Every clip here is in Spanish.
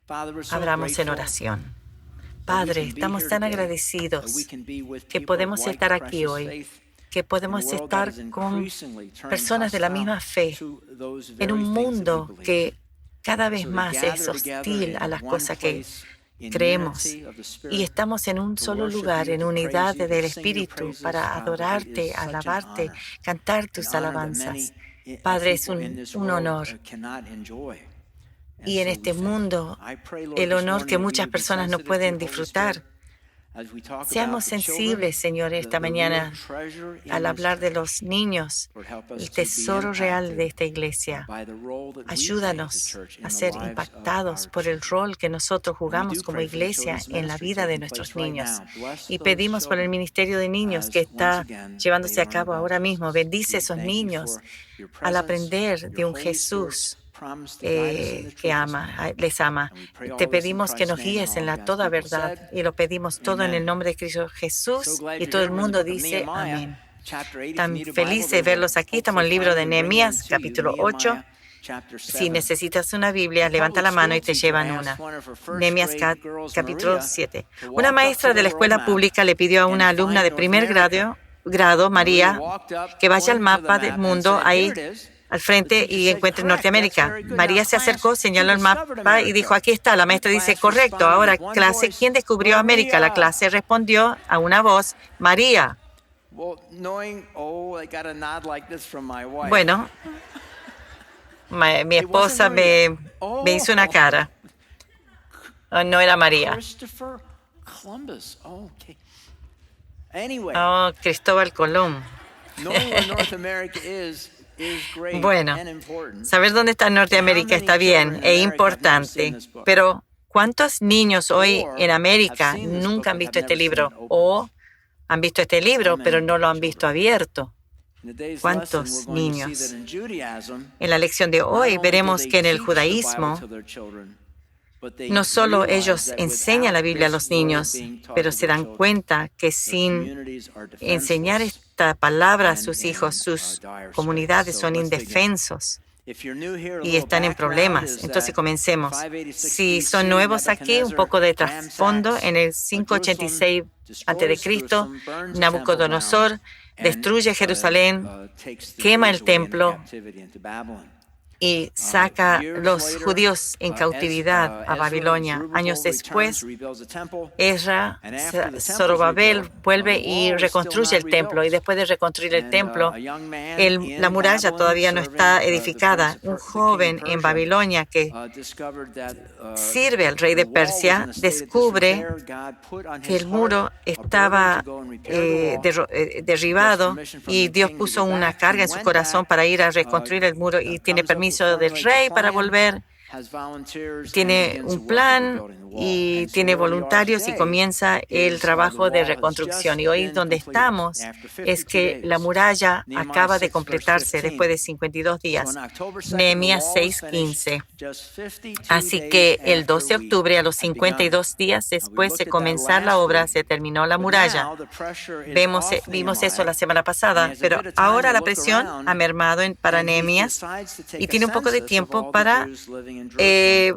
Abramos en oración. Padre, estamos tan agradecidos que podemos estar aquí hoy, que podemos estar con personas de la misma fe en un mundo que cada vez más es hostil a las cosas que creemos. Y estamos en un solo lugar, en unidad del Espíritu, para adorarte, alabarte, cantar tus alabanzas. Padre, es un honor. Y en este mundo, el honor que muchas personas no pueden disfrutar. Seamos sensibles, Señor, esta mañana al hablar de los niños, el tesoro real de esta iglesia. Ayúdanos a ser impactados por el rol que nosotros jugamos como iglesia en la vida de nuestros niños. Y pedimos por el ministerio de niños que está llevándose a cabo ahora mismo. Bendice a esos niños al aprender de un Jesús que les ama. Te pedimos que nos guíes en la toda verdad y lo pedimos todo en el nombre de Cristo Jesús, y todo el mundo dice amén. Tan feliz de verlos aquí. Estamos en el libro de Nehemías, capítulo 8. Si necesitas una Biblia, levanta la mano y te llevan una. Nehemías capítulo 7. Una maestra de la escuela pública le pidió a una alumna de primer grado, María, que vaya al mapa del mundo ahí al frente y encuentre Norteamérica. María se acercó, señaló el mapa y dijo, aquí está. La maestra dice, correcto. Ahora, clase, ¿quién descubrió América? La clase respondió a una voz, María. Bueno, mi esposa me hizo una cara. No era María. Oh, Cristóbal Colón. Bueno, saber dónde está Norteamérica está bien e importante, pero ¿cuántos niños hoy en América nunca han visto este libro? O han visto este libro, pero no lo han visto abierto. ¿Cuántos niños? En la lección de hoy veremos que en el judaísmo no solo ellos enseñan la Biblia a los niños, pero se dan cuenta que sin enseñar esta palabra a sus hijos, sus comunidades son indefensos y están en problemas. Entonces comencemos. Si son nuevos aquí, un poco de trasfondo. En el 586 a.C., Nabucodonosor destruye Jerusalén, quema el templo y saca a los judíos en cautividad a Babilonia. Años después, Zorobabel vuelve y reconstruye el templo. Y después de reconstruir el templo, la muralla todavía no está edificada. Un joven en Babilonia que sirve al rey de Persia descubre que el muro estaba derribado y Dios puso una carga en su corazón para ir a reconstruir el muro y tiene permiso del rey para volver. Tiene un plan y tiene voluntarios y comienza el trabajo de reconstrucción. Y hoy donde estamos es que la muralla acaba de completarse después de 52 días. Nehemías 6:15. Así que el 12 de octubre, a los 52 días después de comenzar la obra, se terminó la muralla. Vimos eso la semana pasada, pero ahora la presión ha mermado para Nehemías y tiene un poco de tiempo para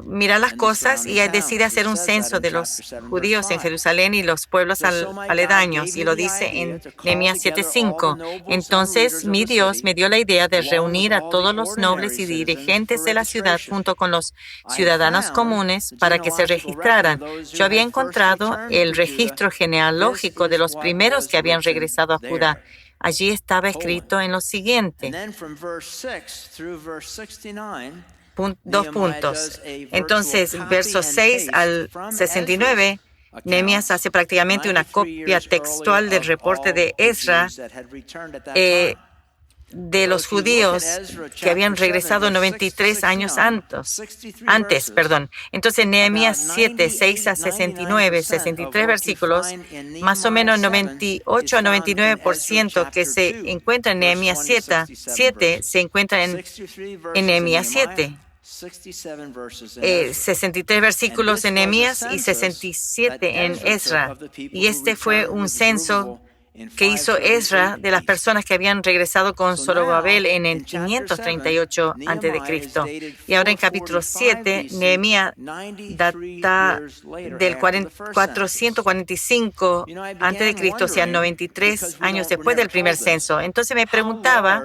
mirar las cosas y decide hacer un censo de los judíos en Jerusalén y los pueblos aledaños, y lo dice en Nehemías 7:5. Entonces mi Dios me dio la idea de reunir a todos los nobles y dirigentes de la ciudad junto con los ciudadanos comunes para que se registraran. Yo había encontrado el registro genealógico de los primeros que habían regresado a Judá. Allí estaba escrito en lo siguiente. Dos puntos. Entonces, versos 6 al 69, Nehemías hace prácticamente una copia textual del reporte de Ezra de los judíos que habían regresado 93 años antes. Entonces, Nehemías 7, 6 a 69, 63 versículos, más o menos 98 a 99% que se encuentra en Nehemías 7 se encuentra en Nehemías 7. 63 versículos en Nehemías y 67 en Ezra. Y este fue un censo que hizo Ezra de las personas que habían regresado con Zorobabel en el 538 a.C. Y ahora en capítulo 7, Nehemías data del 445 a.C., o sea, 93 años después del primer censo. Entonces me preguntaba,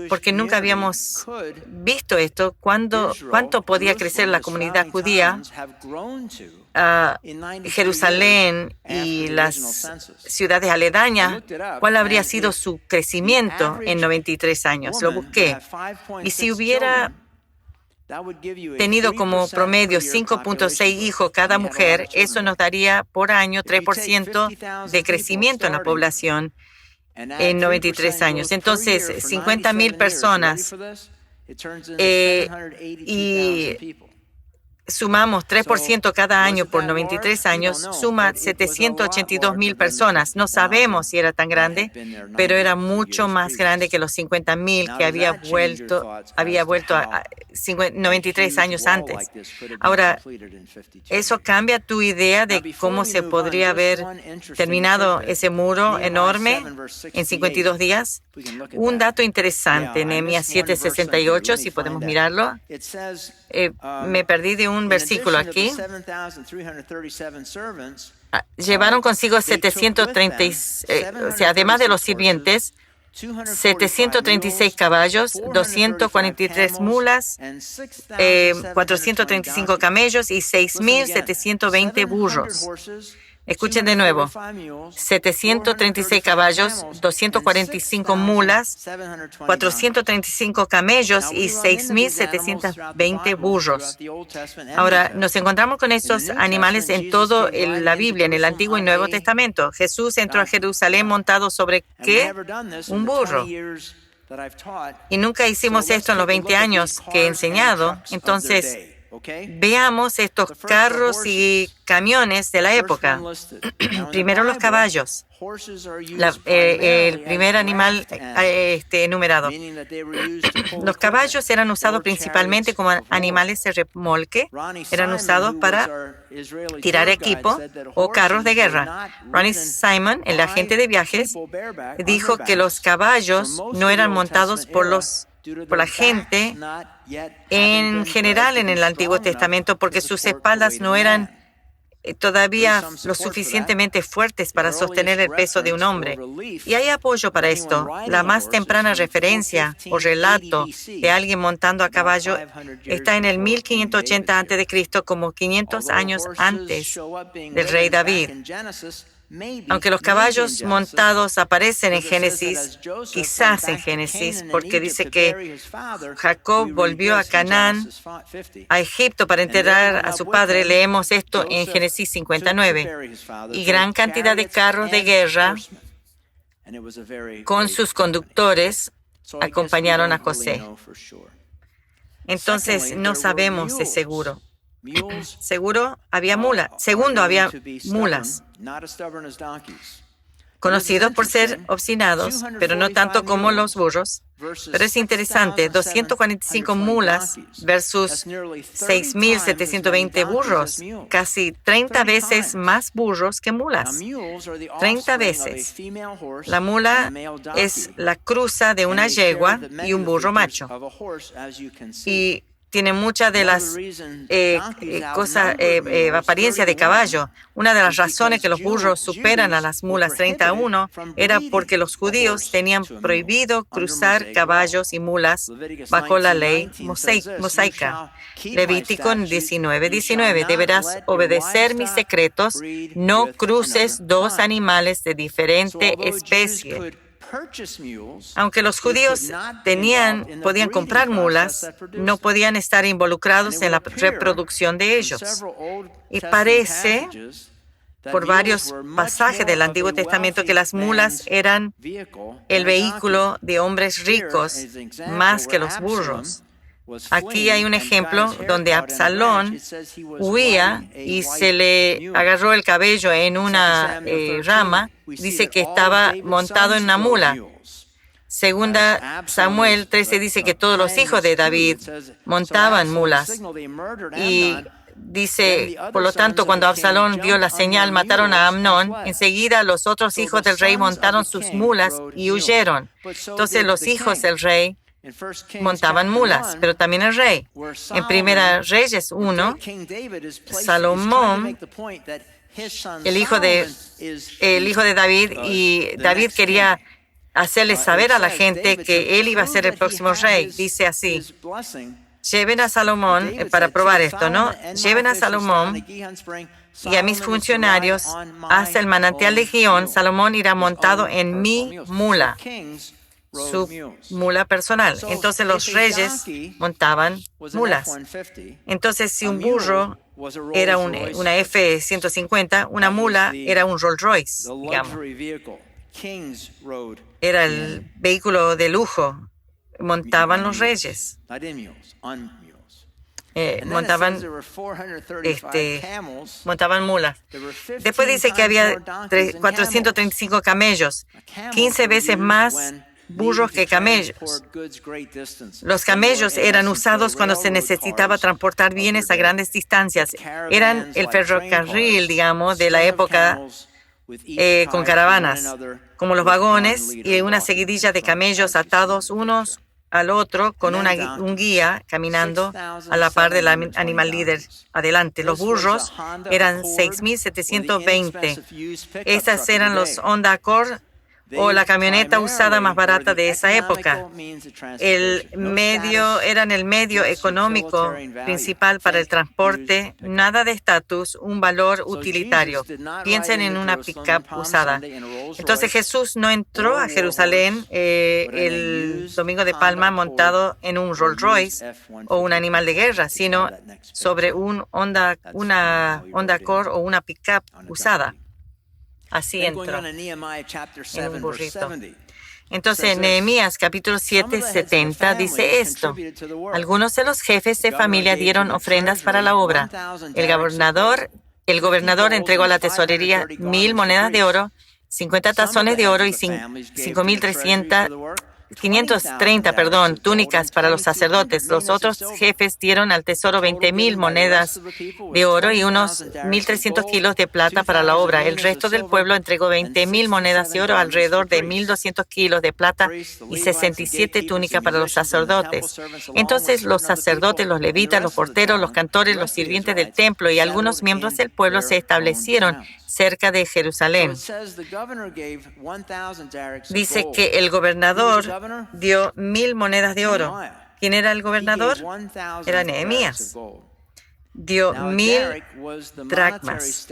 porque nunca habíamos visto esto, cuánto podía crecer la comunidad judía, Jerusalén y las ciudades aledañas, cuál habría sido su crecimiento en 93 años. Lo busqué. Y si hubiera tenido como promedio 5.6 hijos cada mujer, eso nos daría por año 3% de crecimiento en la población en 93 años. Entonces, 50,000 personas y sumamos 3% cada año por 93 años, suma 782,000 personas. No sabemos si era tan grande, pero era mucho más grande que los 50,000 que había vuelto a 93 años antes. Ahora, ¿eso cambia tu idea de cómo se podría haber terminado ese muro enorme en 52 días? Un dato interesante, Nehemías 7:68, si podemos mirarlo. Me perdí de un versículo aquí. Llevaron consigo 730, o sea, además de los sirvientes, 736 caballos, 243 mulas, 435 camellos y 6,720 burros. Escuchen de nuevo, 736 caballos, 245 mulas, 435 camellos y 6,720 burros. Ahora, nos encontramos con estos animales en toda la Biblia, en el Antiguo y Nuevo Testamento. Jesús entró a Jerusalén montado sobre ¿qué? Un burro. Y nunca hicimos esto en los 20 años que he enseñado. Entonces, veamos estos carros y camiones de la época. Primero los caballos. El primer animal enumerado. Los caballos eran usados principalmente como animales de remolque. Eran usados para tirar equipo o carros de guerra. Ronnie Simon, el agente de viajes, dijo que los caballos no eran montados por la gente en general en el Antiguo Testamento porque sus espaldas no eran todavía lo suficientemente fuertes para sostener el peso de un hombre. Y hay apoyo para esto. La más temprana referencia o relato de alguien montando a caballo está en el 1580 a.C., como 500 años antes del rey David. Aunque los caballos montados aparecen en Génesis, quizás en Génesis, porque dice que Jacob volvió a Canaán, a Egipto, para enterrar a su padre. Leemos esto en Génesis 59. Y gran cantidad de carros de guerra con sus conductores acompañaron a José. Entonces, no sabemos de seguro. Segundo, había mulas, conocidos por ser obstinados, pero no tanto como los burros. Pero es interesante, 245 mulas versus 6,720 burros, casi 30 veces más burros que mulas. 30 veces. La mula es la cruza de una yegua y un burro macho. Y tiene muchas de las apariencia de caballo. Una de las razones que los burros superan a las mulas 30-1 era porque los judíos tenían prohibido cruzar caballos y mulas bajo la ley mosaica. Levítico 19:19. Deberás obedecer mis secretos. No cruces dos animales de diferente especie. Aunque los judíos podían comprar mulas, no podían estar involucrados en la reproducción de ellos. Y parece, por varios pasajes del Antiguo Testamento, que las mulas eran el vehículo de hombres ricos más que los burros. Aquí hay un ejemplo donde Absalón huía y se le agarró el cabello en una rama. Dice que estaba montado en una mula. Segunda Samuel 13 dice que todos los hijos de David montaban mulas. Y Dice, por lo tanto, cuando Absalón vio la señal, mataron a Amnón. Enseguida los otros hijos del rey montaron sus mulas y huyeron. Entonces los hijos del rey montaban mulas, pero también el rey. En Primera Reyes 1, Salomón, el hijo de David, y David quería hacerle saber a la gente que él iba a ser el próximo rey. Dice así, lleven a Salomón, para probar esto, ¿no? Lleven a Salomón y a mis funcionarios hasta el manantial de Gihón. Salomón irá montado en mi mula, su mula personal. Entonces los reyes montaban mulas. Entonces si un burro era una F-150, una mula era un Rolls Royce, digamos. Era el vehículo de lujo. Montaban los reyes. Montaban mulas. Después dice que había 435 camellos, 15 veces más burros que camellos. Los camellos eran usados cuando se necesitaba transportar bienes a grandes distancias. Eran el ferrocarril, digamos, de la época con caravanas, como los vagones y una seguidilla de camellos atados unos al otro con un guía caminando a la par del animal líder adelante. Los burros eran 6.720. Estas eran los Honda Accord o la camioneta usada más barata de esa época. Eran el medio económico principal para el transporte, nada de estatus, un valor utilitario. Piensen en una pick-up usada. Entonces Jesús no entró a Jerusalén el Domingo de Palma montado en un Rolls Royce o un animal de guerra, sino sobre una Honda Accord o una pick-up usada. Así entró en un burrito. Entonces, en Nehemías capítulo 7, 70 dice esto. Algunos de los jefes de familia dieron ofrendas para la obra. El gobernador entregó a la tesorería 1,000 monedas de oro, 50 tazones de oro y 530 túnicas para los sacerdotes. Los otros jefes dieron al tesoro 20,000 monedas de oro y unos 1,300 kilos de plata para la obra. El resto del pueblo entregó 20,000 monedas de oro, alrededor de 1,200 kilos de plata y 67 túnicas para los sacerdotes. Entonces los sacerdotes, los levitas, los porteros, los cantores, los sirvientes del templo y algunos miembros del pueblo se establecieron cerca de Jerusalén. Dice que el gobernador dio 1,000 monedas de oro. ¿Quién era el gobernador? Era Nehemías. Dio 1,000 dracmas.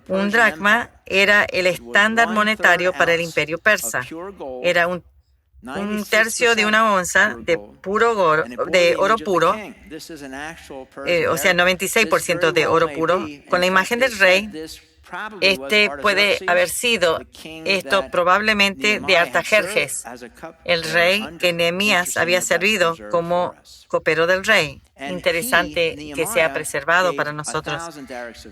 Un dracma era el estándar monetario para el imperio persa. Era un tercio de una onza de oro puro, o sea, 96% de oro puro, con la imagen del rey. Puede haber sido esto probablemente de Artajerjes, el rey que Nehemías había servido como copero del rey. Interesante que sea preservado para nosotros.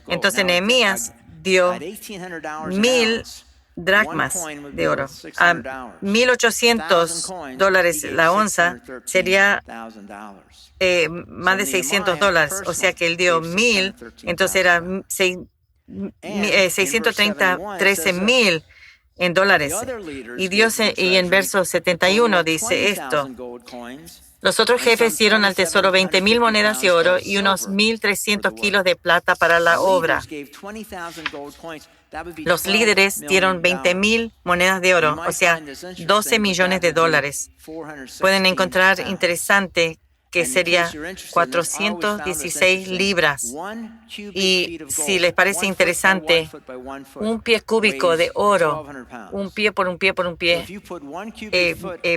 Entonces Nehemías dio 1,000 dracmas de oro. A $1,800 la onza sería más de $600. O sea que él dio 1,000, entonces era 613,000 en dólares. Y en verso 71 dice esto. Los otros jefes dieron al tesoro 20,000 monedas de oro y unos 1,300 kilos de plata para la obra. Los líderes dieron 20,000 monedas de oro, o sea, $12 millones. Pueden encontrar interesante que sería 416 libras. Y si les parece interesante, un pie cúbico de oro, un pie por un pie por un pie,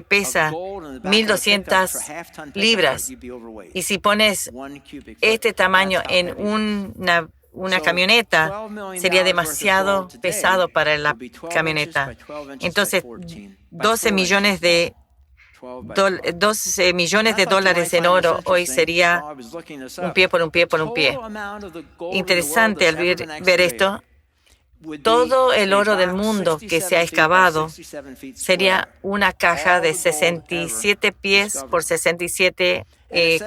pesa 1,200 libras. Y si pones este tamaño en una camioneta, sería demasiado pesado para la camioneta. Entonces, $12 millones en oro hoy sería un pie por un pie por un pie. Interesante al ver esto. Todo el oro del mundo que se ha excavado sería una caja de 67 pies por 67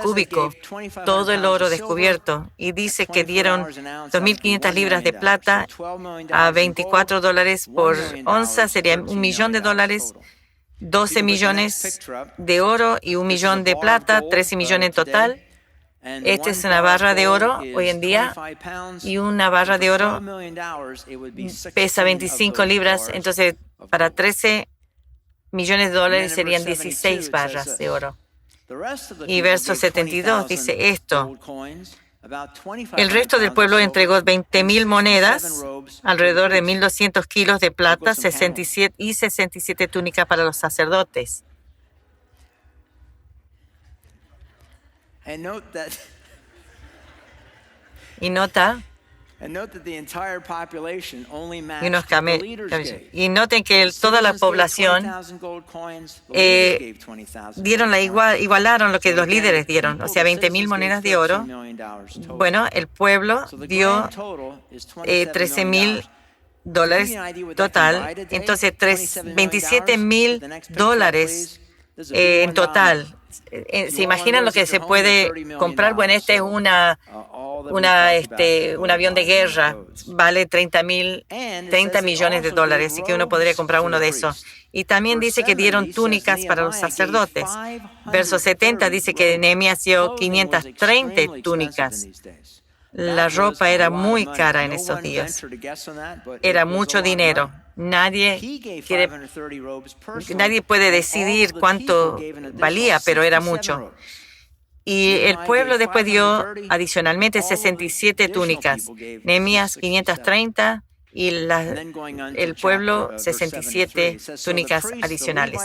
cúbico, todo el oro descubierto. Y dice que dieron 2.500 libras de plata a $24 por onza, sería $1 millón, 12 millones de oro y 1 millón de plata, 13 millones en total. Esta es una barra de oro hoy en día, y una barra de oro pesa 25 libras, entonces para 13 millones de dólares serían 16 barras de oro. Y verso 72 dice esto: el resto del pueblo entregó 20.000 monedas, alrededor de 1.200 kilos de plata, 67 túnicas para los sacerdotes. Y nota y noten que toda la población igualaron lo que los líderes dieron, o sea, 20.000 monedas de oro. Bueno, el pueblo dio $13.000 total, entonces $27.000 en total. ¿Se imaginan lo que se puede comprar? Bueno, este es un avión de guerra, vale 30 millones de dólares, así que uno podría comprar uno de esos. Y también dice que dieron túnicas para los sacerdotes. Verso 70 dice que Nehemías dio 530 túnicas. La ropa era muy cara en esos días. Era mucho dinero. Nadie puede decidir cuánto valía, pero era mucho. Y el pueblo después dio adicionalmente 67 túnicas. Nehemías 530 y el pueblo 67 túnicas adicionales.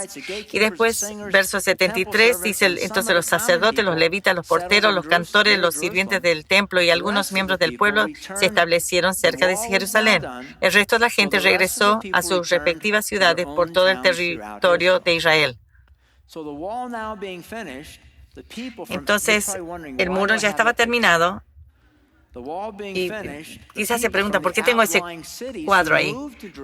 Y después, verso 73, dice, entonces los sacerdotes, los levitas, los porteros, los cantores, los sirvientes del templo y algunos miembros del pueblo se establecieron cerca de Jerusalén. El resto de la gente regresó a sus respectivas ciudades por todo el territorio de Israel. Entonces, el muro ya estaba terminado. Y quizás se pregunta, ¿por qué tengo ese cuadro ahí?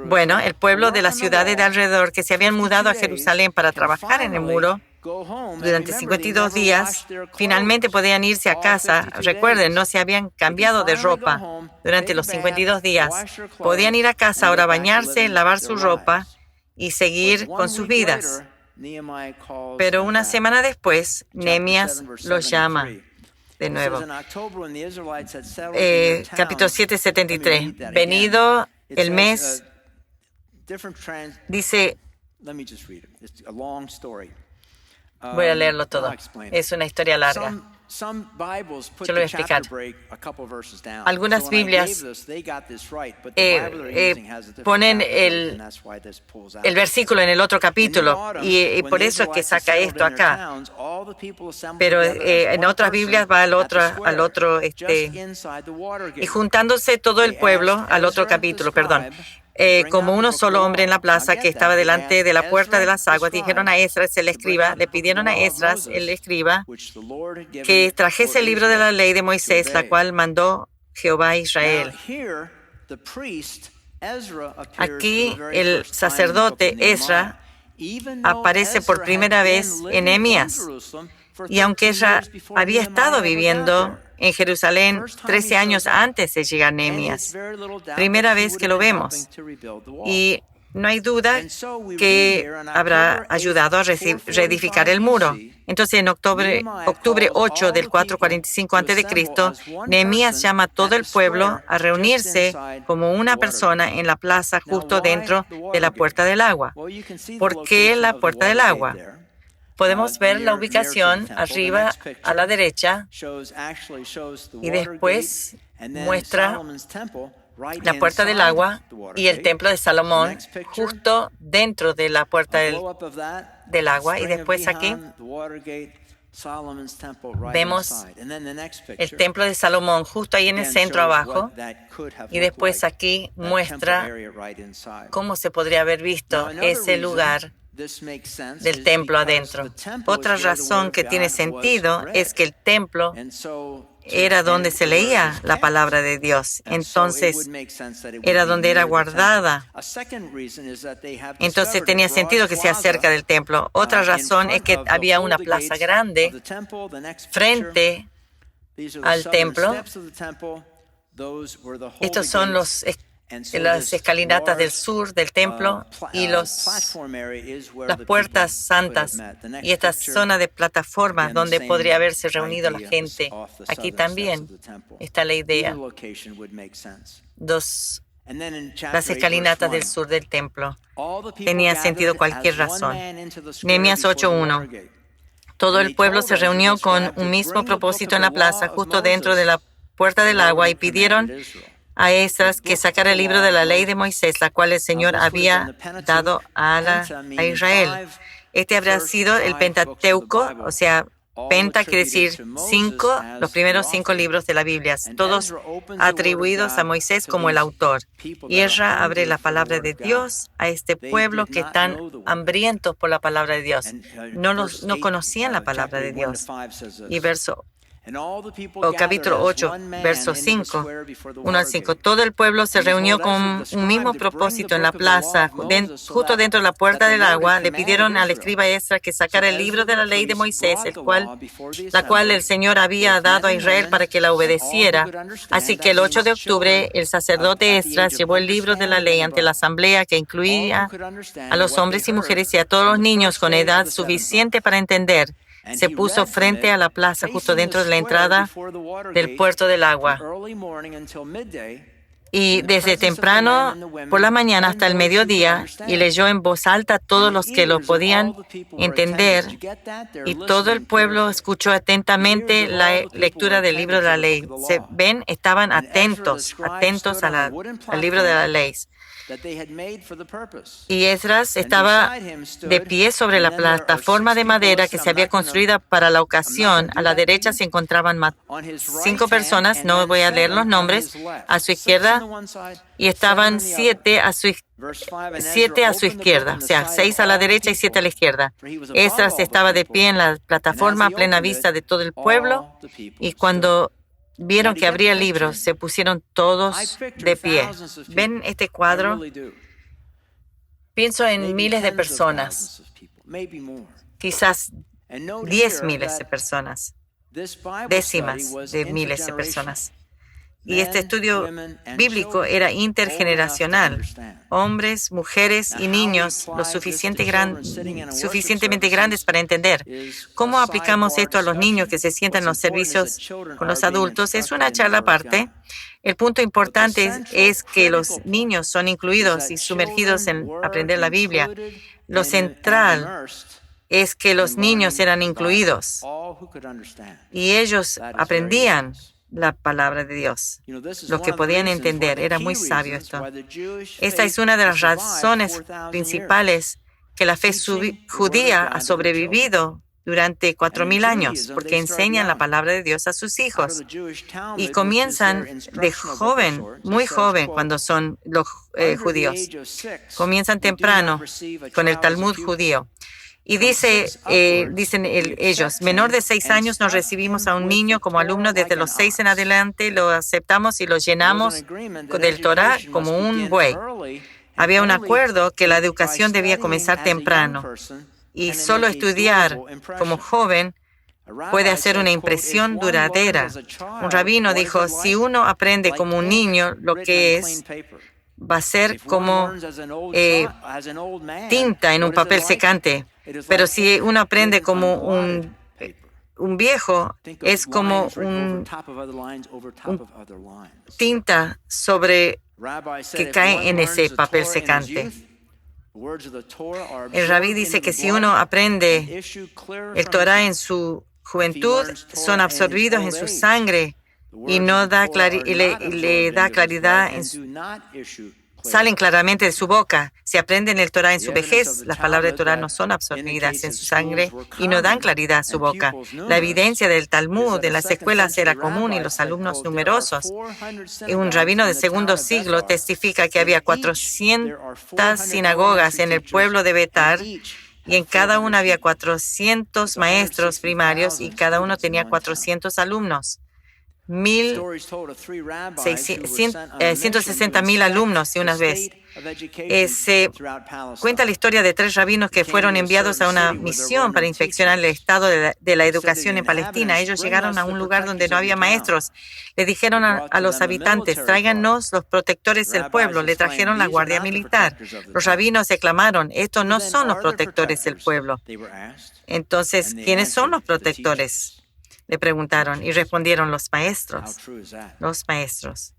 Bueno, el pueblo de las ciudades de alrededor que se habían mudado a Jerusalén para trabajar en el muro durante 52 días, finalmente podían irse a casa. Recuerden, no se habían cambiado de ropa durante los 52 días. Podían ir a casa ahora, bañarse, lavar su ropa y seguir con sus vidas. Pero una semana después, Nehemías los llama de nuevo. Capítulo 7, 73. Venido el mes, dice, voy a leerlo todo. Es una historia larga. Yo lo voy a explicar. Algunas Biblias ponen el versículo en el otro capítulo y por eso es que saca esto acá. Pero en otras Biblias va al otro y juntándose todo el pueblo al otro capítulo, perdón. Como uno solo hombre en la plaza que estaba delante de la puerta de las aguas, dijeron a Esdras, el escriba, le pidieron a Esdras, el escriba, que trajese el libro de la ley de Moisés, la cual mandó Jehová a Israel. Aquí el sacerdote Ezra aparece por primera vez en Nehemías. Y aunque ella había estado viviendo en Jerusalén 13 años antes de llegar Nehemías, primera vez que lo vemos. Y no hay duda que habrá ayudado a reedificar el muro. Entonces, en octubre 8 del 445 a.C., Nehemías llama a todo el pueblo a reunirse como una persona en la plaza justo dentro de la Puerta del Agua. ¿Por qué la Puerta del Agua? Podemos ver la ubicación arriba a la derecha y después muestra la Puerta del Agua y el Templo de Salomón justo dentro de la Puerta del Agua. Y después aquí vemos el Templo de Salomón justo ahí en el centro abajo. Y después aquí muestra cómo se podría haber visto ese lugar del templo adentro. Otra razón que tiene sentido es que el templo era donde se leía la palabra de Dios. Entonces, era donde era guardada. Entonces, tenía sentido que sea cerca del templo. Otra razón es que había una plaza grande frente al templo. Estos son las escalinatas del sur del templo y las puertas santas y esta zona de plataformas donde podría haberse reunido la gente. Aquí también está la idea. Las escalinatas del sur del templo. Tenía sentido cualquier razón. Nehemías 8:1. Todo el pueblo se reunió con un mismo propósito en la plaza, justo dentro de la puerta del agua, y pidieron a Esdras que sacara el libro de la ley de Moisés, la cual el Señor había dado a Israel. Este habrá sido el Pentateuco, o sea, Penta quiere decir 5, los primeros 5 libros de la Biblia, todos atribuidos a Moisés como el autor. Y Ezra abre la palabra de Dios a este pueblo que están hambrientos por la palabra de Dios. No conocían la palabra de Dios. Y capítulo 8, verso 5, 1 al 5. Todo el pueblo se reunió con un mismo propósito en la plaza, justo dentro de la puerta del agua. Le pidieron al escriba Esdras que sacara el libro de la ley de Moisés, la cual el Señor había dado a Israel para que la obedeciera. Así que el 8 de octubre, el sacerdote Esdras llevó el libro de la ley ante la asamblea, que incluía a los hombres y mujeres y a todos los niños con edad suficiente para entender. Se puso frente a la plaza justo dentro de la entrada del puerto del agua. Y desde temprano por la mañana hasta el mediodía, y leyó en voz alta a todos los que lo podían entender, y todo el pueblo escuchó atentamente la lectura del libro de la ley. Estaban atentos al libro de la ley. Y Esdras estaba de pie sobre la plataforma de madera que se había construido para la ocasión. A la derecha se encontraban 5 personas, no voy a leer los nombres, a su izquierda, y estaban 7 a su izquierda, o sea, 6 a la derecha y 7 a la izquierda. Esdras estaba de pie en la plataforma a plena vista de todo el pueblo, y cuando vieron que abría el libro, se pusieron todos de pie. ¿Ven este cuadro? Pienso en miles de personas, quizás 10 miles de personas, décimas de miles de personas. Y este estudio bíblico era intergeneracional. Hombres, mujeres y niños lo suficientemente grandes para entender. ¿Cómo aplicamos esto a los niños que se sientan en los servicios con los adultos? Es una charla aparte. El punto importante es que los niños son incluidos y sumergidos en aprender la Biblia. Lo central es que los niños eran incluidos y ellos aprendían la palabra de Dios, los que podían entender. Era muy sabio esto. Esta es una de las razones principales que la fe judía ha sobrevivido durante 4,000 años, porque enseñan la palabra de Dios a sus hijos. Y comienzan de joven, muy joven, cuando son los judíos. Comienzan temprano con el Talmud judío. Y dicen ellos, menor de 6 años nos recibimos a un niño como alumno desde los 6 en adelante, lo aceptamos y lo llenamos del Torah como un buey. Había un acuerdo que la educación debía comenzar temprano y solo estudiar como joven puede hacer una impresión duradera. Un rabino dijo, si uno aprende como un niño lo que es, va a ser como tinta en un papel secante. Pero si uno aprende como un viejo, es como tinta sobre que cae en ese papel secante. El rabí dice que si uno aprende el Torah en su juventud, son absorbidos en su sangre y le da claridad salen claramente de su boca. Si aprenden el Torah en su vejez, las palabras de Torah no son absorbidas en su sangre y no dan claridad a su boca. La evidencia del Talmud en las escuelas era común y los alumnos numerosos. Un rabino del segundo siglo testifica que había 400 sinagogas en el pueblo de Betar y en cada una había 400 maestros primarios y cada uno tenía 400 alumnos. 160,000 alumnos y una vez. Se cuenta la historia de 3 rabinos que fueron enviados a una misión para inspeccionar el estado de la educación en Palestina. Ellos llegaron a un lugar donde no había maestros. Le dijeron a los habitantes, tráiganos los protectores del pueblo. Le trajeron la guardia militar. Los rabinos exclamaron, estos no son los protectores del pueblo. Entonces, ¿quiénes son los protectores? Le preguntaron y respondieron los maestros. Los maestros.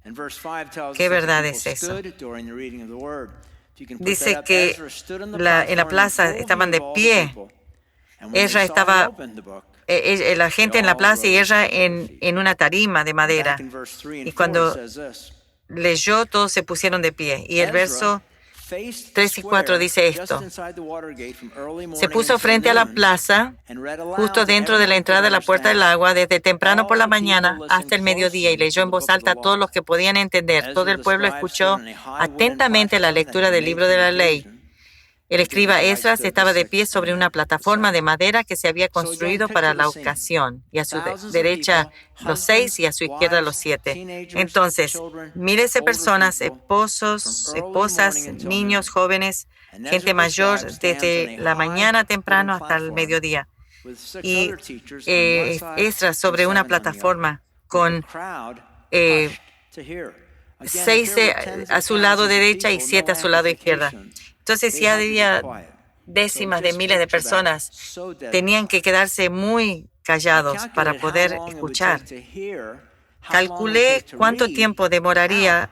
¿Qué verdad es eso? Dice que en la plaza estaban de pie. Ella estaba, la gente en la plaza y ella en una tarima de madera. Y cuando leyó, todos se pusieron de pie. Y el verso 3 y 4 dice esto. Se puso frente a la plaza, justo dentro de la entrada de la puerta del agua, desde temprano por la mañana hasta el mediodía, y leyó en voz alta a todos los que podían entender. Todo el pueblo escuchó atentamente la lectura del libro de la ley. El escriba Esdras estaba de pie sobre una plataforma de madera que se había construido para la ocasión, y a su derecha los 6 y a su izquierda los 7. Entonces, miles de personas, esposos, esposas, niños, jóvenes, gente mayor, desde la mañana temprano hasta el mediodía. Y Esdras sobre una plataforma con 6 a su lado derecha y 7 a su lado izquierda. Entonces, ya había décimas de miles de personas, tenían que quedarse muy callados para poder escuchar. Calculé cuánto tiempo demoraría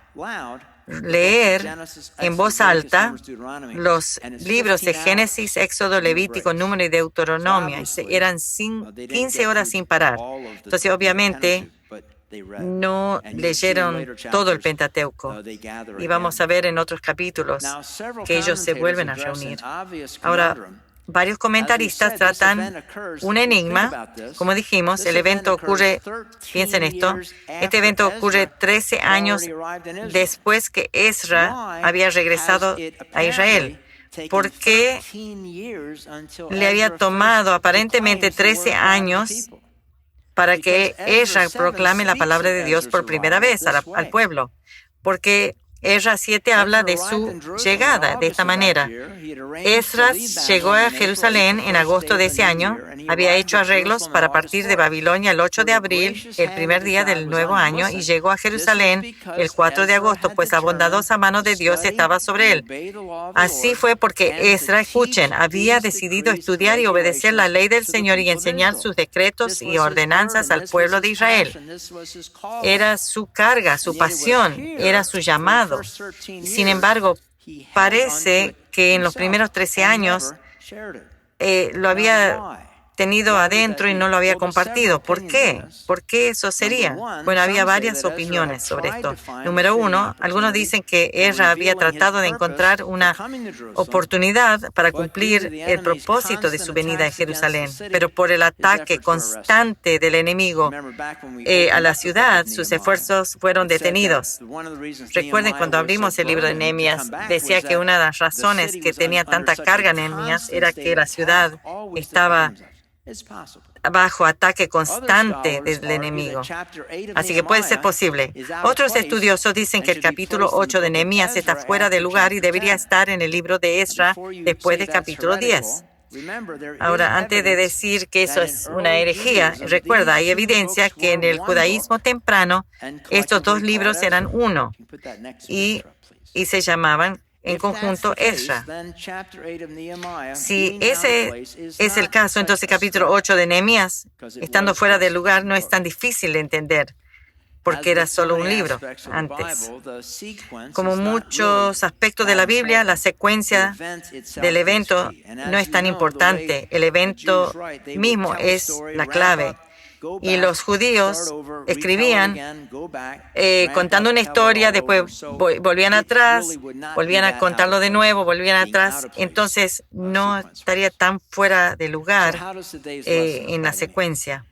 leer en voz alta los libros de Génesis, Éxodo, Levítico, Número y Deuteronomio. Eran 15 horas sin parar. Entonces, obviamente, no leyeron todo el Pentateuco. Y vamos a ver en otros capítulos que ellos se vuelven a reunir. Ahora, varios comentaristas tratan un enigma. Como dijimos, el evento ocurre, piensen esto, este evento ocurre 13 años después que Ezra había regresado a Israel. ¿Por qué le había tomado aparentemente 13 años para que Ezra proclame la palabra de Dios por primera vez al pueblo? Porque Ezra 7 habla de su llegada de esta manera. Esdras llegó a Jerusalén en agosto de ese año. Había hecho arreglos para partir de Babilonia el 8 de abril, el primer día del nuevo año, y llegó a Jerusalén el 4 de agosto, pues la bondadosa mano de Dios estaba sobre él. Así fue porque Esdras, escuchen, había decidido estudiar y obedecer la ley del Señor y enseñar sus decretos y ordenanzas al pueblo de Israel. Era su carga, su pasión, era su llamado. Sin embargo, parece que en los primeros 13 años lo había tenido adentro y no lo había compartido. ¿Por qué? ¿Por qué eso sería? Bueno, había varias opiniones sobre esto. Número 1, algunos dicen que Ezra había tratado de encontrar una oportunidad para cumplir el propósito de su venida a Jerusalén, pero por el ataque constante del enemigo a la ciudad, sus esfuerzos fueron detenidos. Recuerden, cuando abrimos el libro de Nehemías, decía que una de las razones que tenía tanta carga Nehemías era que la ciudad estaba bajo ataque constante del enemigo. Así que puede ser posible. Otros estudiosos dicen que el capítulo 8 de Nehemías está fuera de lugar y debería estar en el libro de Ezra después del capítulo 10. Ahora, antes de decir que eso es una herejía, recuerda, hay evidencia que en el judaísmo temprano estos dos libros eran uno y se llamaban en conjunto Ezra. Si ese es el caso, entonces capítulo 8 de Nehemías, estando fuera del lugar, no es tan difícil de entender, porque era solo un libro antes. Como muchos aspectos de la Biblia, la secuencia del evento no es tan importante. El evento mismo es la clave. Y los judíos escribían contando una historia, después volvían atrás, volvían a contarlo de nuevo, volvían atrás. Entonces no estaría tan fuera de lugar en la secuencia.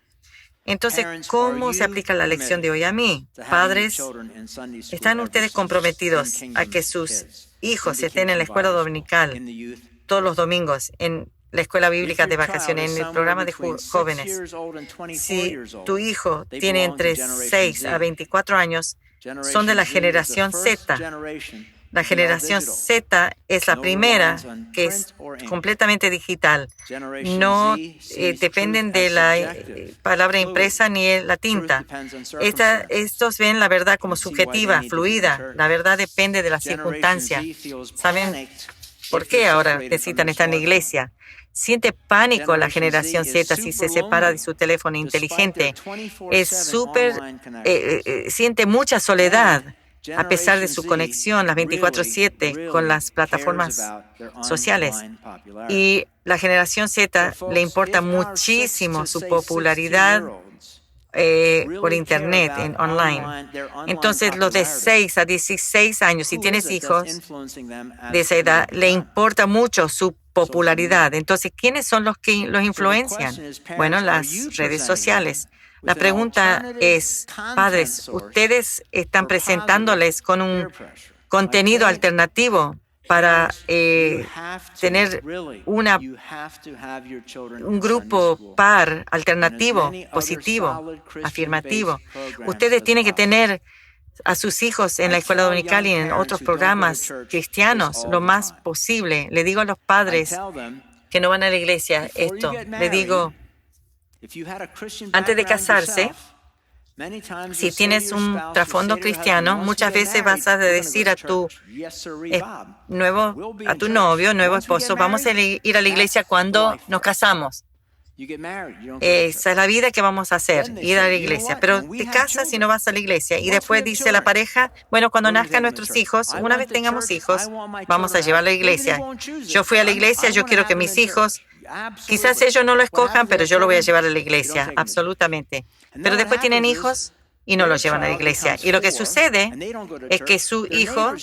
Entonces, ¿cómo se aplica la lección de hoy a mí? Padres, ¿están ustedes comprometidos a que sus hijos estén en la escuela dominical todos los domingos, en la escuela bíblica de vacaciones, en el programa de jóvenes. Si tu hijo tiene entre 6 a 24 años, son de la generación Z. La generación Z es la primera que es completamente digital. No dependen de la palabra impresa ni la tinta. Estos ven la verdad como subjetiva, fluida. La verdad depende de la circunstancia. ¿Saben por qué ahora necesitan estar en la iglesia? Siente pánico la generación Z si se separa de su teléfono inteligente. Siente mucha soledad a pesar de su conexión las 24/7 con las plataformas sociales. Y la generación Z le importa muchísimo su popularidad por Internet, online. Entonces, los de 6 a 16 años, si tienes hijos de esa edad, le importa mucho su popularidad. Entonces, ¿quiénes son los que los influencian? Bueno, las redes sociales. La pregunta es, padres, ¿ustedes están presentándoles con un contenido alternativo para tener un grupo par, alternativo, positivo, afirmativo? Ustedes tienen que tener a sus hijos en la escuela dominical y en otros programas cristianos lo más posible. Le digo a los padres que no van a la iglesia esto. Le digo, antes de casarse, si tienes un trasfondo cristiano, muchas veces vas a decir a tu nuevo esposo, vamos a ir a la iglesia cuando nos casamos. Esa es la vida que vamos a hacer, ir a la iglesia. Pero te casas y no vas a la iglesia. Y después dice la pareja, bueno, cuando nazcan nuestros hijos, una vez tengamos hijos, vamos a llevar a la iglesia. Yo fui a la iglesia, yo quiero que mis hijos, quizás ellos no lo escojan, pero yo lo voy a llevar a la iglesia, absolutamente. Pero después tienen hijos y no los llevan a la iglesia. Y lo que sucede es que su hijo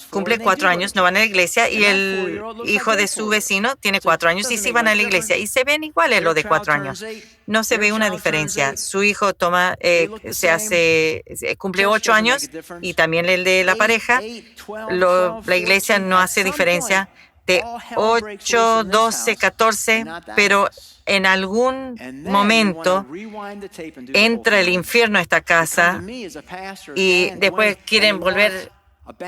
cumple 4 años, no van a la iglesia, y el hijo de su vecino tiene 4 años y sí van a la iglesia. Y se ven iguales los de 4 años. No se ve una diferencia. Su hijo cumple 8 años y también el de la pareja. La iglesia no hace diferencia de 8, 12, 14, pero en algún momento entra el infierno a esta casa y después quieren volver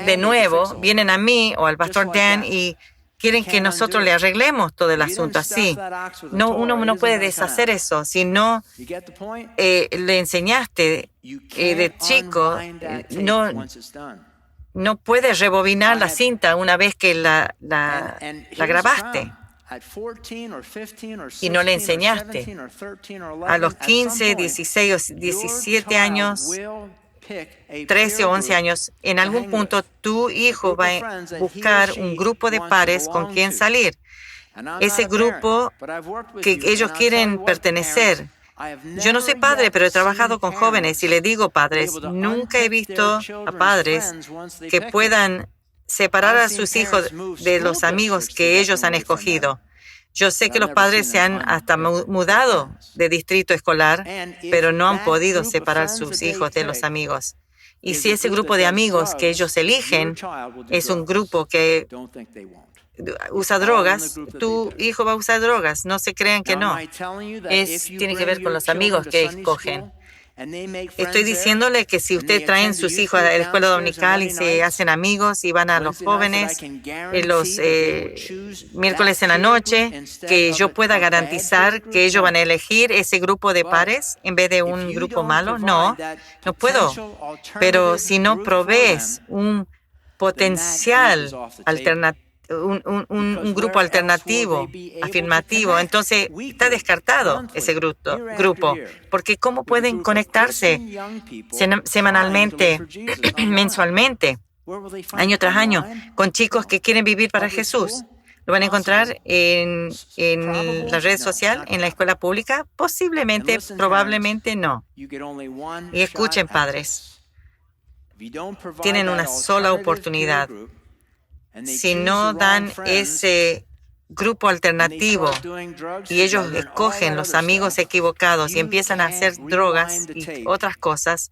de nuevo, vienen a mí o al pastor Dan y quieren que nosotros le arreglemos todo el asunto así. Uno no puede deshacer eso. Si no le enseñaste de chico, no puedes rebobinar la cinta una vez que la grabaste y no le enseñaste. A los 15, 16 o 17 años, 13 o 11 años, en algún punto tu hijo va a buscar un grupo de pares con quien salir. Ese grupo que ellos quieren pertenecer. Yo no soy padre, pero he trabajado con jóvenes y le digo, padres, nunca he visto a padres que puedan separar a sus hijos de los amigos que ellos han escogido. Yo sé que los padres se han hasta mudado de distrito escolar, pero no han podido separar sus hijos de los amigos. Y si ese grupo de amigos que ellos eligen es un grupo que usa drogas, tu hijo va a usar drogas. No se crean que no. Tiene que ver con los amigos que escogen. Estoy diciéndole que si ustedes traen sus hijos a la escuela dominical y se hacen amigos y van a los jóvenes los miércoles en la noche, que yo pueda garantizar que ellos van a elegir ese grupo de pares en vez de un grupo malo. No puedo. Pero si no provees un potencial alternativo, un grupo alternativo, afirmativo, entonces está descartado ese grupo, porque ¿cómo pueden conectarse semanalmente, mensualmente, año tras año, con chicos que quieren vivir para Jesús? ¿Lo van a encontrar en la red social, en la escuela pública? Posiblemente, probablemente no. Y escuchen, padres, tienen una sola oportunidad. Si no dan ese grupo alternativo y ellos escogen los amigos equivocados y empiezan a hacer drogas y otras cosas,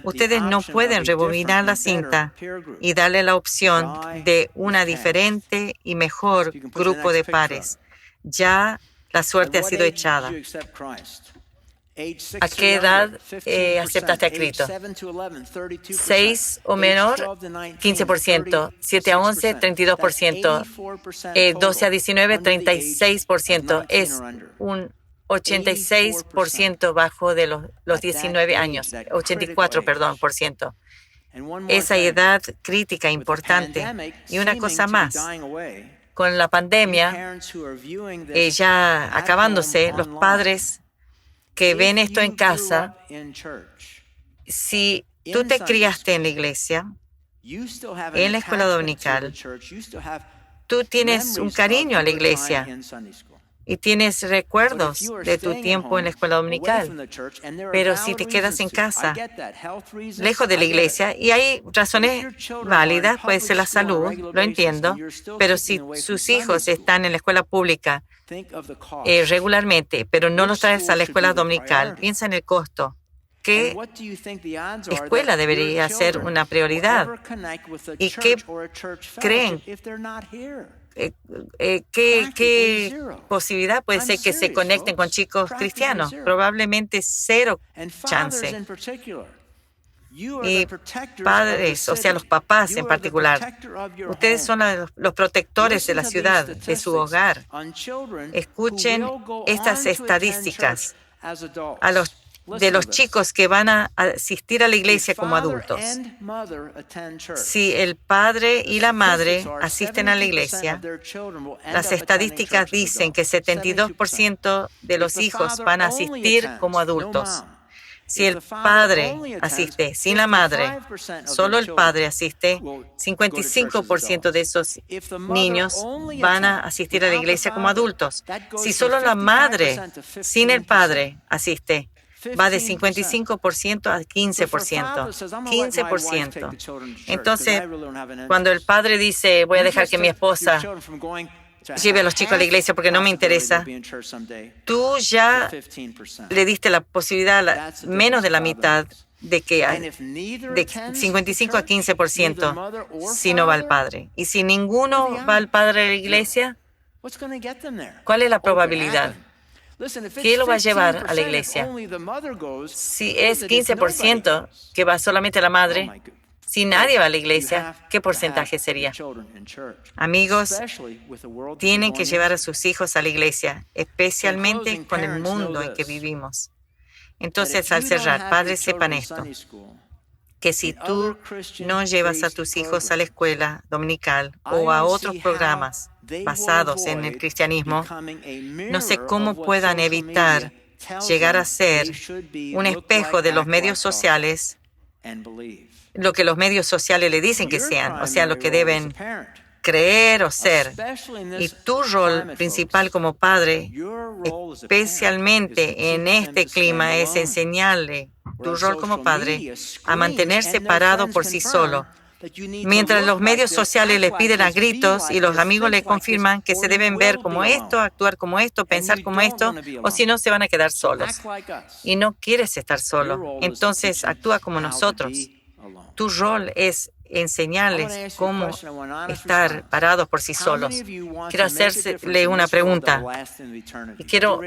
ustedes no pueden rebobinar la cinta y darle la opción de una diferente y mejor grupo de pares. ya la suerte ha sido echada. ¿A qué edad aceptaste a Cristo? 6 o menor, 15%. 7 a 11, 32%. 12 a 19, 36%. Es un 86% bajo de los 19 años. 84, perdón, por ciento. Esa edad crítica importante. Y una cosa más. Con la pandemia ya acabándose, los padres que ven esto en casa, si tú te criaste en la iglesia, en la escuela dominical, tú tienes un cariño a la iglesia y tienes recuerdos de tu tiempo en la escuela dominical. Pero si te quedas en casa, lejos de la iglesia, y hay razones válidas, puede ser la salud, lo entiendo, pero si sus hijos están en la escuela pública regularmente, pero no los traes a la escuela dominical, piensa en el costo. ¿Qué escuela debería ser una prioridad? ¿Y qué creen? ¿Qué posibilidad puede ser que se conecten con chicos cristianos? Probablemente cero chance. Y padres, o sea, los papás en particular, ustedes son los protectores de la ciudad, de su hogar. Escuchen estas estadísticas de los chicos que van a asistir a la iglesia como adultos. Si el padre y la madre asisten a la iglesia, las estadísticas dicen que 72% de los hijos van a asistir como adultos. Si el padre asiste sin la madre, solo el padre asiste, 55% de esos niños van a asistir a la iglesia como adultos. Si solo la madre sin el padre asiste, va de 55% a 15%. 15%. Entonces, cuando el padre dice, voy a dejar que mi esposa lleve a los chicos a la iglesia porque no me interesa, tú ya le diste la posibilidad a menos de la mitad de 55 a 15% si no va el padre. Y si ninguno va al padre a la iglesia, ¿cuál es la probabilidad? ¿Qué lo va a llevar a la iglesia? Si es 15% que va solamente la madre, si nadie va a la iglesia, ¿qué porcentaje sería? Amigos, tienen que llevar a sus hijos a la iglesia, especialmente con el mundo en que vivimos. Entonces, al cerrar, padres, sepan esto, que si tú no llevas a tus hijos a la escuela dominical o a otros programas basados en el cristianismo, no sé cómo puedan evitar llegar a ser un espejo de los medios sociales, lo que los medios sociales le dicen que sean, o sea, lo que deben creer o ser. Y tu rol principal como padre, especialmente en este clima, es enseñarle tu rol como padre a mantenerse parado por sí solo. Mientras los medios sociales le piden a gritos y los amigos le confirman que se deben ver como esto, actuar como esto, pensar como esto, o si no se van a quedar solos. Y no quieres estar solo, entonces actúa como nosotros. Tu rol es enseñarles cómo estar parados por sí solos. Quiero hacerle una pregunta y quiero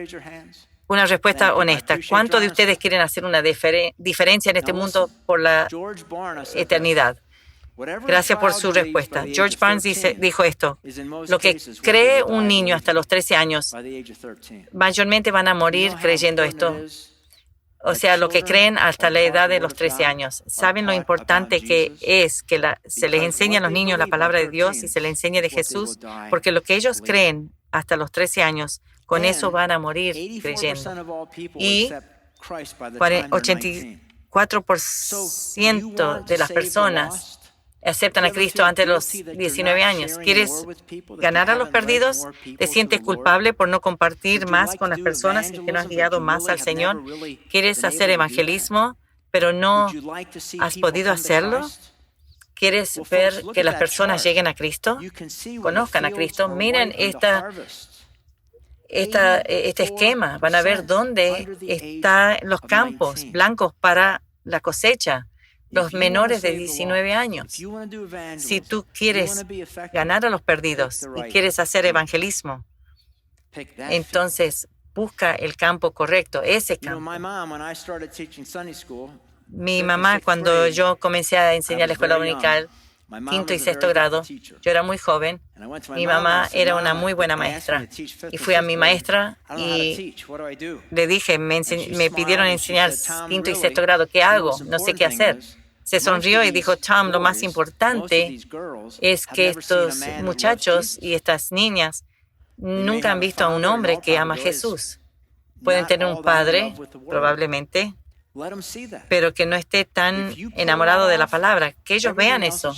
una respuesta honesta. ¿Cuántos de ustedes quieren hacer una diferencia en este mundo por la eternidad? Gracias por su respuesta. George Barnes dijo esto: lo que cree un niño hasta los 13 años, mayormente van a morir creyendo esto. O sea, lo que creen hasta la edad de los 13 años. ¿Saben lo importante que es que se les enseñe a los niños la palabra de Dios y se les enseñe de Jesús? Porque lo que ellos creen hasta los 13 años, con eso van a morir creyendo. Y 84% de las personas aceptan a Cristo antes de los 19 años. ¿Quieres ganar a los perdidos? ¿Te sientes culpable por no compartir más con las personas que no has guiado más al Señor? ¿Quieres hacer evangelismo, pero no has podido hacerlo? ¿Quieres ver que las personas lleguen a Cristo? Conozcan a Cristo. Miren este esquema. Van a ver dónde están los campos blancos para la cosecha. Los menores de 19 años. Si tú quieres ganar a los perdidos y quieres hacer evangelismo, entonces busca el campo correcto, ese campo. Mi mamá, cuando yo comencé a enseñar la escuela dominical, quinto y sexto grado, yo era muy joven. Mi mamá era una muy buena maestra. Y fui a mi maestra y le dije, me pidieron enseñar quinto y sexto grado. ¿Qué hago? No sé qué hacer. Se sonrió y dijo, Tom, lo más importante es que estos muchachos y estas niñas nunca han visto a un hombre que ama a Jesús. Pueden tener un padre, probablemente, pero que no esté tan enamorado de la palabra. Que ellos vean eso.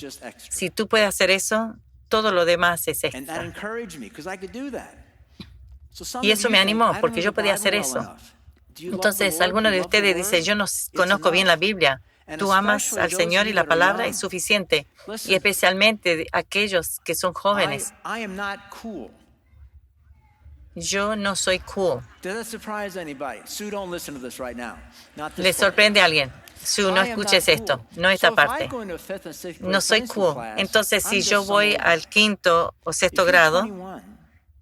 Si tú puedes hacer eso, todo lo demás es extra. Y eso me animó, porque yo podía hacer eso. Entonces, alguno de ustedes dice, yo no conozco bien la Biblia. Tú amas al Señor y la palabra es suficiente. Y especialmente aquellos que son jóvenes. Yo no soy cool. ¿Le sorprende a alguien? Sue, no escuches esto, no esta parte. No soy cool. Entonces, si yo voy al quinto o sexto grado,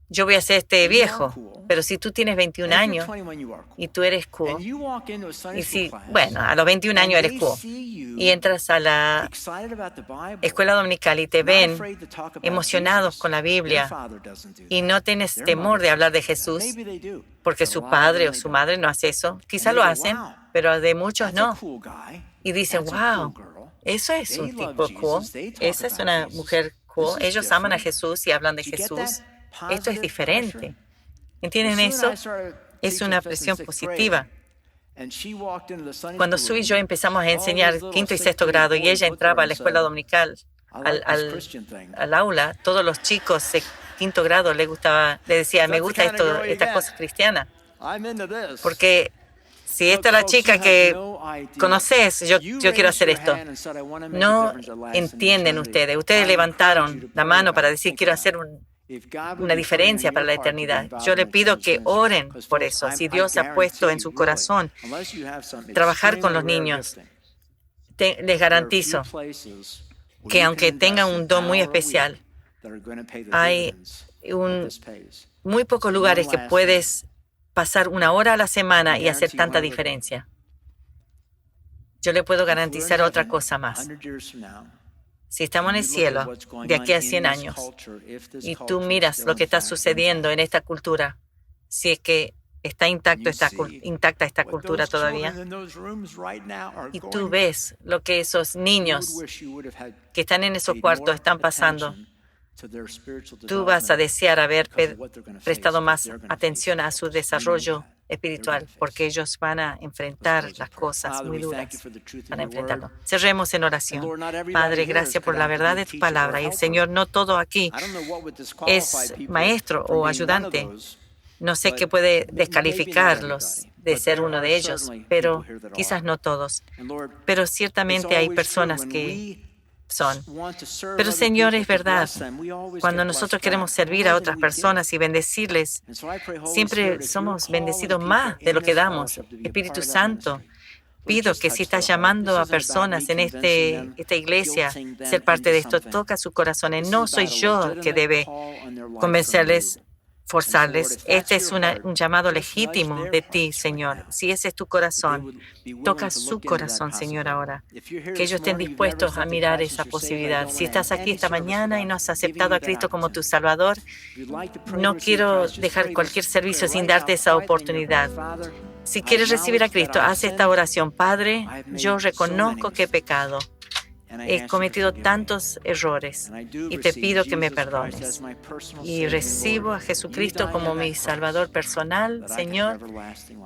yo voy a ser viejo. Pero si tú tienes 21 años y tú eres cool, y si, bueno, a los 21 años eres cool, y entras a la escuela dominical y te ven emocionados con la Biblia y no tienes temor de hablar de Jesús, porque su padre o su madre no hace eso, quizá lo hacen, pero de muchos no. Y dicen, wow, eso es un tipo cool, esa es una mujer cool, ellos aman a Jesús y hablan de Jesús. Esto es diferente. ¿Entienden eso? Es una presión positiva. Cuando Sue y yo empezamos a enseñar quinto y sexto grado y ella entraba a la escuela dominical, al aula, todos los chicos de quinto grado le decían, me gusta esta cosa cristiana. Porque si esta es la chica que conoces, yo quiero hacer esto. No entienden ustedes. Ustedes levantaron la mano para decir, quiero hacer una diferencia para la eternidad. Yo le pido que oren por eso. Si Dios ha puesto en su corazón trabajar con los niños, les garantizo que aunque tengan un don muy especial, hay muy pocos lugares que puedes pasar 1 hora a la semana y hacer tanta diferencia. Yo le puedo garantizar otra cosa más. Si estamos en el cielo de aquí a 100 años y tú miras lo que está sucediendo en esta cultura, si es que está intacta esta cultura todavía, y tú ves lo que esos niños que están en esos cuartos están pasando, tú vas a desear haber prestado más atención a su desarrollo espiritual, porque ellos van a enfrentar las cosas muy duras, van a enfrentarlo. Cerremos en oración. Padre, gracias por la verdad de tu palabra. Y Señor, no todo aquí es maestro o ayudante. No sé qué puede descalificarlos de ser uno de ellos, pero quizás no todos. Pero ciertamente hay personas que son. Pero Señor, es verdad, cuando nosotros queremos servir a otras personas y bendecirles, siempre somos bendecidos más de lo que damos. Espíritu Santo, pido que si estás llamando a personas en esta iglesia a ser parte de esto, toca su corazón. No soy yo que debe convencerles, forzarles. Este es un llamado legítimo de ti, Señor. Si ese es tu corazón, toca su corazón, Señor, ahora. Que ellos estén dispuestos a mirar esa posibilidad. Si estás aquí esta mañana y no has aceptado a Cristo como tu Salvador, no quiero dejar cualquier servicio sin darte esa oportunidad. Si quieres recibir a Cristo, haz esta oración. Padre, yo reconozco que he pecado. He cometido tantos errores y te pido que me perdones. Y recibo a Jesucristo como mi Salvador personal, Señor,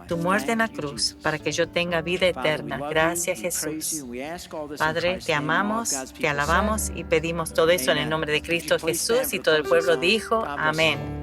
tu muerte en la cruz para que yo tenga vida eterna. Gracias, Jesús. Padre, te amamos, te alabamos y pedimos todo eso en el nombre de Cristo Jesús, y todo el pueblo dijo amén.